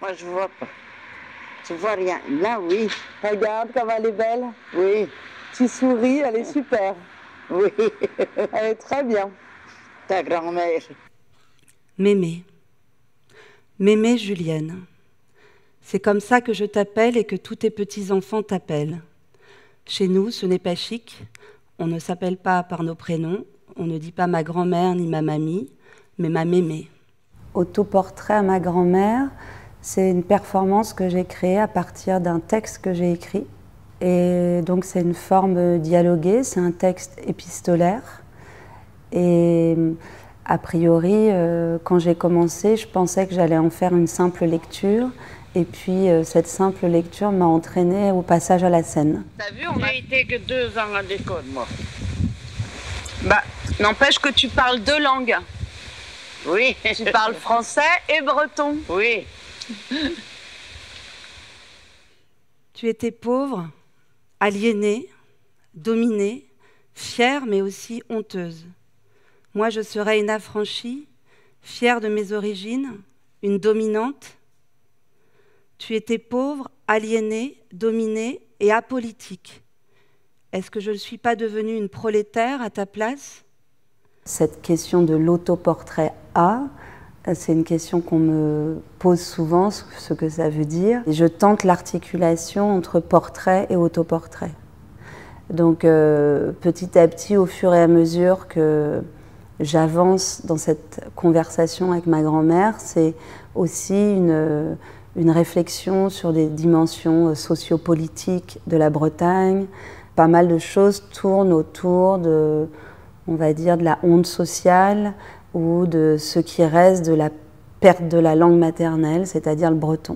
Moi, je vois pas. Je vois rien. Là, oui. Regarde comme elle est belle. Oui. Tu souris, elle est super. Oui. Elle est très bien. Ta grand-mère. Mémé. Mémé Julienne. C'est comme ça que je t'appelle et que tous tes petits-enfants t'appellent. Chez nous, ce n'est pas chic. On ne s'appelle pas par nos prénoms. On ne dit pas ma grand-mère ni ma mamie, mais ma mémé. Autoportrait à ma grand-mère, c'est une performance que j'ai créée à partir d'un texte que j'ai écrit. Et donc c'est une forme dialoguée, c'est un texte épistolaire. Et a priori, quand j'ai commencé, je pensais que j'allais en faire une simple lecture. Et puis cette simple lecture m'a entraînée au passage à la scène. T'as vu, on a été que 2 ans à l'école, moi. Bah, n'empêche que tu parles 2 langues. Oui. Tu parles français et breton. Oui. Tu étais pauvre, aliénée, dominée, fière mais aussi honteuse. Moi, je serais une affranchie, fière de mes origines, une dominante. Tu étais pauvre, aliénée, dominée et apolitique. Est-ce que je ne suis pas devenue une prolétaire à ta place ? Cette question de l'autoportrait A, c'est une question qu'on me pose souvent, ce que ça veut dire. Et je tente l'articulation entre portrait et autoportrait. Donc petit à petit, au fur et à mesure que j'avance dans cette conversation avec ma grand-mère, c'est aussi une réflexion sur des dimensions sociopolitiques de la Bretagne. Pas mal de choses tournent autour de, on va dire, de la honte sociale ou de ce qui reste de la perte de la langue maternelle, c'est-à-dire le breton.